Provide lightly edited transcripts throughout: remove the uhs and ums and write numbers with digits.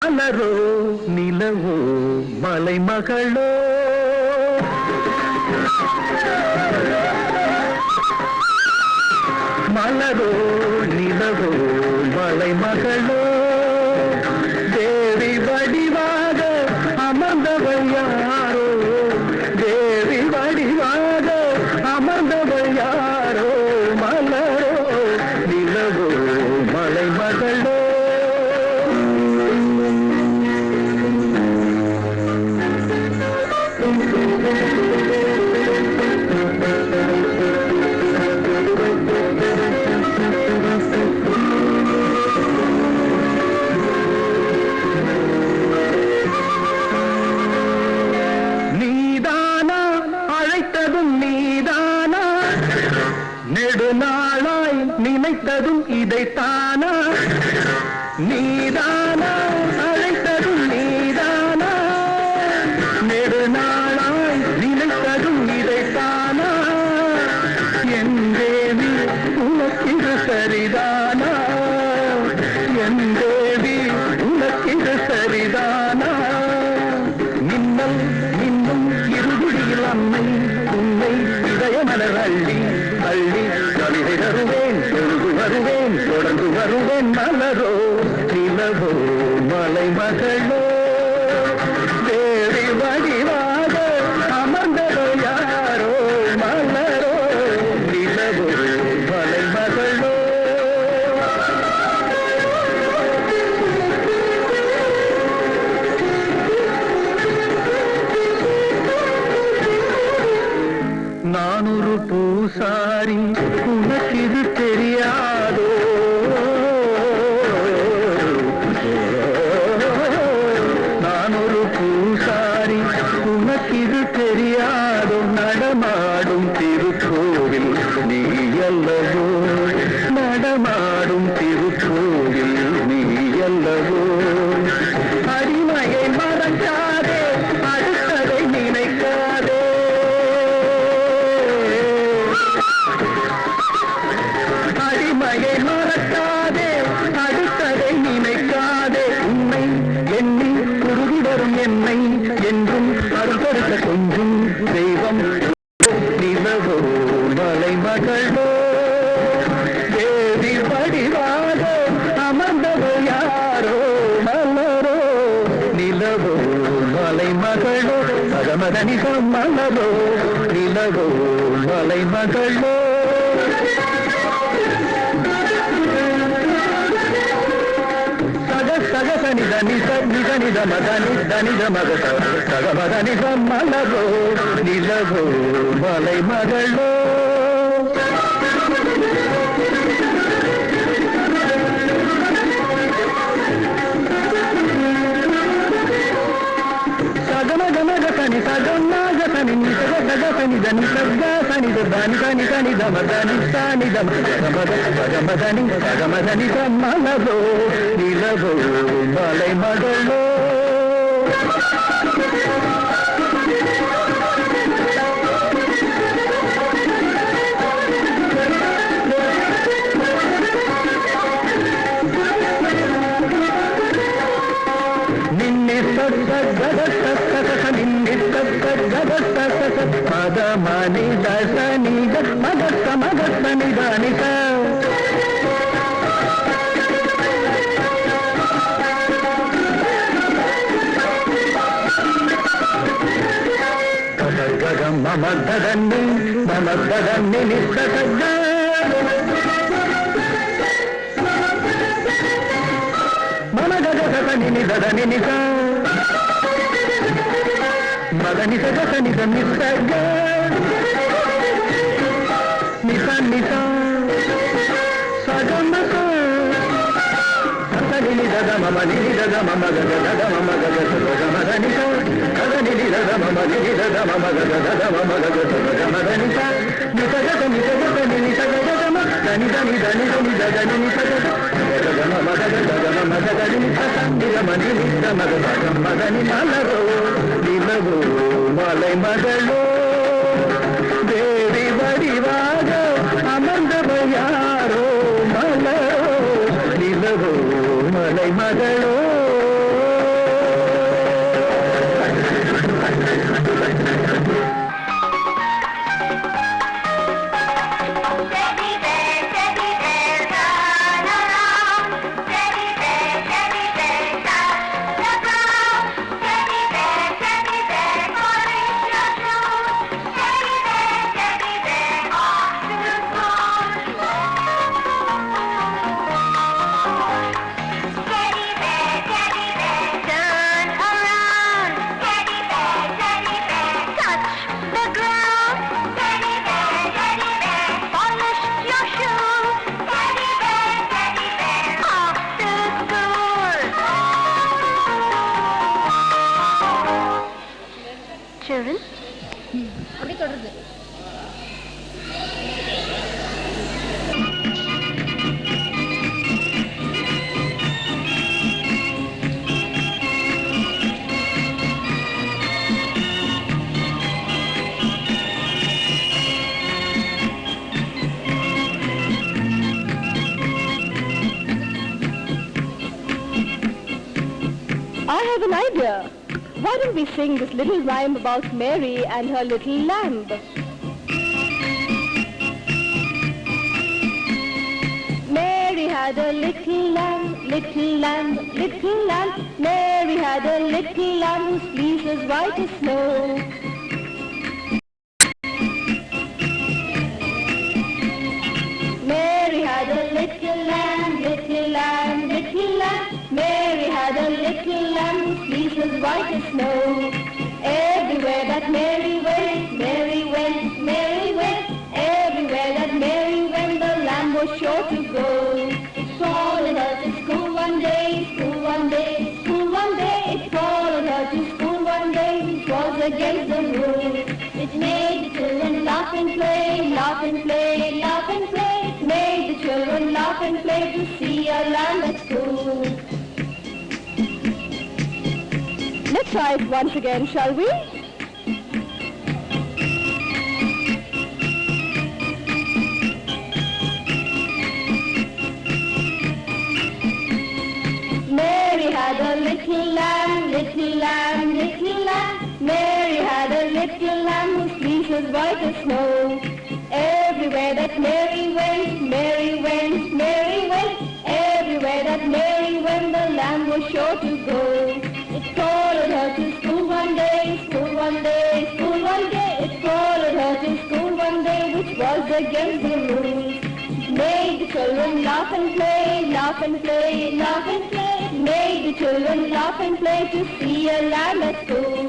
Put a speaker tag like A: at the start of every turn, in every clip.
A: மலரோ நிலவோ மலைமகளோ மலரோ நிலவோ மலைமகளோ தேவி வடிவாக அமர்ந்தவள் யாரோ தேவி வடிவாக அமர்ந்தவள் யாரோ மலரோ நிலவோ மலைமகளோ நெடுநாளாய் நினைத்ததும் இதைத்தானா நீதானா அழைத்ததும் நீதானா நெடுநாளாய் நினைத்ததும் இதைத்தானா என் தேவி உனக்கிது சரிதானா என் தேவி உனக்கிது சரிதானா மின்னல் மின்னும் இருவிழியில் அன்னை உன்னை இதயமலர் அள்ளி அள்ளி கவிதை தருவேன் தொழுது வருவேன் தொடர்ந்து வருவேன் மலரோ நிலவோ மலைமகளோ தேவி வடிவாக அமர்ந்ததோ யாரோ மலரோ நிலவோ மலைமகளோ நான் ஒரு பூசாரி உனக்கிது தெரியாதோ நான் ஒரு பூசாரி உனக்கிது தெரியாதோ நடமாடும் திருக்கோவில் நீ அல்லவோ நடமாடும் திருக்கோவில் நீ அல்லவோ அடிமையை மறக்காதே அடுத்ததை நினைக்காதே அடிமையை மறக்காதே அடுத்ததை நினைக்காதே உன்னை எண்ணி குருதி வரும் என்னை என்றும் அருகருத்த கொஞ்சம் தெய்வம் நிலவோ மலைமகளோ தேவி வடிவாக அமர்ந்தவோ யாரோ மலரோ நிலவோ மலைமகளோ மகமதனிசம் மலரோ நிலவோ மலைமகளோ சகசனி தனி நிதனித மதனி தனித மத சகமதனி மலரோ நிலவோ மலைமகளோ சகமகமகசனி சகமாகசனி நிசகசனி தனி சகசனி தனி தனி தனி தமதனி சானி தம சகமதனி சகமதனி மலரோ நிலவோ மலைமகளோ மத மணி தசனி மகத்த மகத்தனி தனித மமதன்னி மமதன்னி நித்தக மமதனி நிதனி நித மதனி சகசனி நிசக நிச நிச சகமக சகனி தத மம நிதி தத மம கத தத மம கத சகமதனி சகனி தத மம நிதி தத மம கத தத மம கத சகமதனி நிசக நிசக நிசக தம தனி தனி தனி தனி தனி நிசக தத மம கத தத மம கத நிசக மணி நித மக சகமதனி மலரோ நிலவோ மலைமகளோ தேவி வடிவாக அமர்ந்தவள் யாரோ மலரோ நிலவோ மலைமகளோ
B: children. அப்படி தொடருது.
C: I have an idea. Why don't we sing this little rhyme about Mary and her little lamb? Mary had a little lamb, little lamb, little lamb. Mary had a little lamb whose fleece was white as snow. Mary had a little lamb, little lamb, little lamb. Mary had a little lamb whose fleece was white as snow. Everywhere that Mary went, Mary went, Mary went. Everywhere that Mary went, the lamb was sure to go. It followed her to school one day, school one day, school one day. It followed her to school one day, which was against the rules. It made the children laugh and play, laugh and play, laugh and play. It made the children laugh and play to see a lamb at school. Let's try it once again, shall we? Mary had a little lamb, little lamb, little lamb. Mary had a little lamb whose fleece was white as snow. Everywhere that Mary went, Mary went, Mary went. Everywhere that Mary went, the lamb was sure to go. It followed her to school one day, school one day, school one day. It followed her to school one day, which was against the rules. It made the children laugh and play, laugh and play, laugh and play. It made the children laugh and play to see a lamb at school.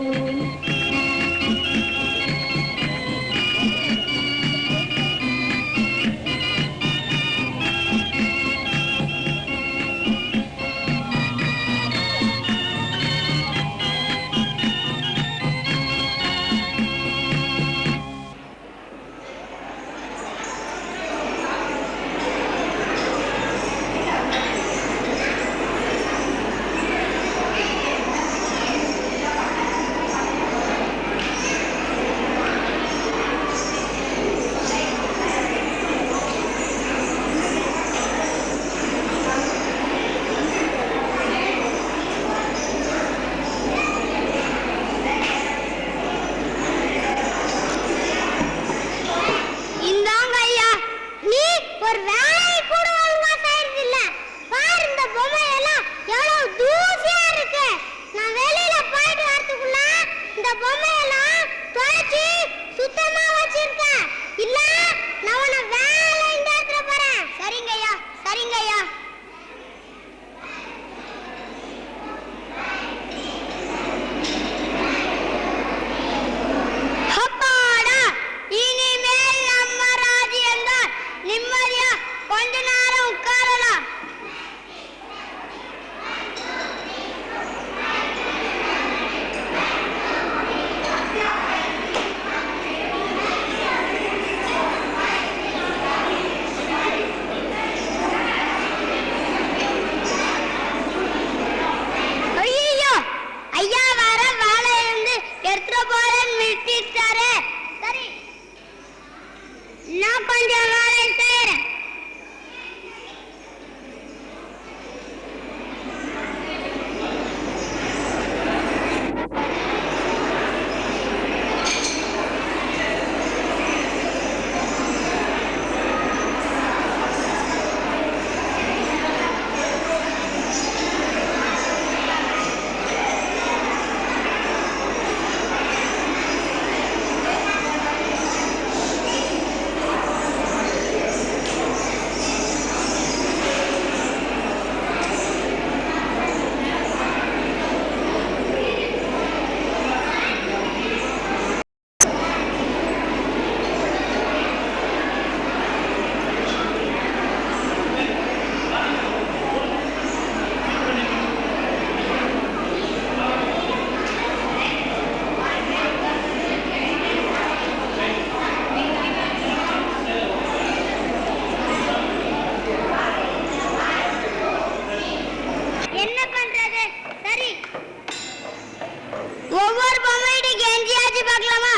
C: ஒவ்வொரு பொம்மையிட்ட கெஞ்சியாச்சு பார்க்கலாமா?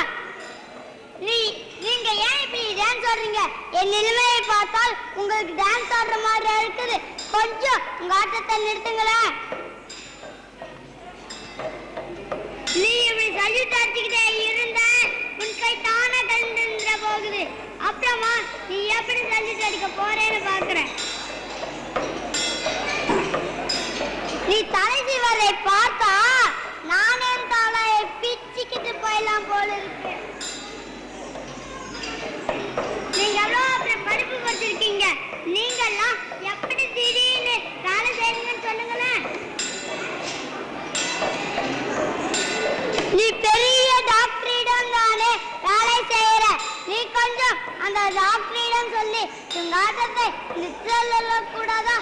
C: நீங்க ஏன் இப்படி dance ஆடுறீங்க? என் நிலைமையை பார்த்தால் உங்களுக்கு dance ஆடுற மாதிரி இருக்குது. கொஞ்சம் உங்க ஆட்டத்தை நிறுத்துங்களேன். நீ இப்படி சல்யூட் அடிச்சுக்கிட்டே இருந்தா உன் கை தானா கலந்துட போகுது. அப்புறமா நீ எப்படி சல்யூட் அடிக்க போறேன்னு பாக்குறேன். நீ தலை சீவரை பார்த்தா நானே தலையை பிச்சுக்கிட்டு போயலாம் போல இருக்கு. நீங்க அப்புறம் படிப்பு படிச்சிருக்கீங்க. நீங்கெல்லாம் எப்படி திடீர்னு வேலை செய்யுங்கன்னு சொல்லுங்களேன். நீ பெரிய டாக்டரிடம் தானே வேலை செய்யற. நீ கொஞ்சம் அந்த டாக்டரிடம் சொல்லி உங்க ஆட்டத்தை நிச்சல கூடாதா?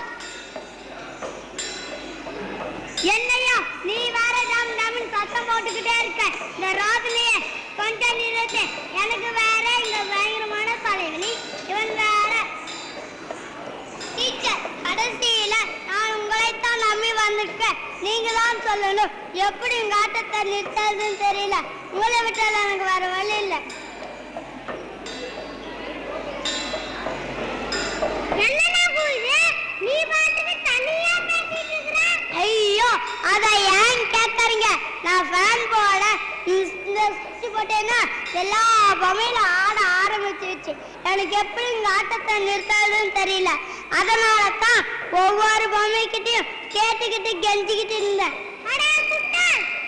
C: என்னையா நீ வேற டாம் டாமின் சத்தம் போட்டுக்கிட்டே இருக்க. இந்த ராத்திரியே கொஞ்சம் நிறுத்து. எனக்கு வேற இந்த பயங்கரமான தலைவலி. இவன் வேற டீச்சர். கடைசியில நான் உங்களைத்தான் நம்பி வந்திருக்கேன். நீங்க தான் சொல்லணும் எப்படி உங்க ஆட்டத்தை நிறுத்ததுன்னு தெரியல. உங்களை விட்டால எனக்கு வேற வழி இல்லை. நீ பாட்டுக்கு தனியா பேசிட்டு இருக்கற. ஐயோ அத ஏன் கேக்குறீங்க? நான் ஃபேன் போட இந்த சுவிட்ச் போட்டேன்னா எல்லா பொம்மையில ஆட ஆரம்பிச்சிருச்சு. எனக்கு எப்படி இந்த ஆட்டத்தை நிறுத்தாதுன்னு தெரியல. அதனால தான் ஒவ்வொரு பொம்மைக்கிட்டையும் கேட்டுக்கிட்டு கெஞ்சிக்கிட்டு இருந்தேன்.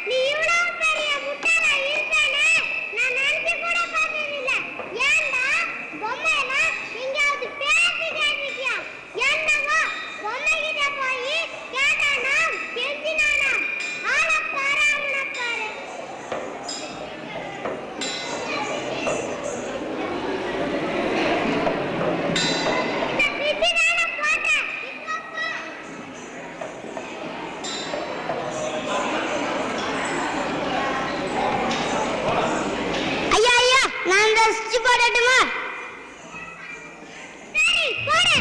C: நீ இவ்வளவு பெரிய முட்டாளா இருப்பேன்னு நான் நினைச்சு கூட பார்த்ததில்லை. ஏன்டா பொம்மையெல்லாம் எங்கேயாவது பேசி கேட்டுக்கியா? என்னவோ பொம்மைகிட்ட போய் கேட்டானா கெஞ்சினானா? ஆள பாரு அவனை பாரு. ஐயா ஐயா நான் இந்த சுவிட்ச் போடட்டுமா? சரி போடு.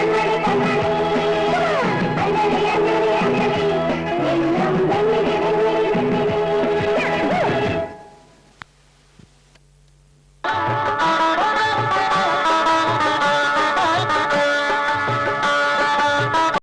C: கண்ணாடி கண்ணாடி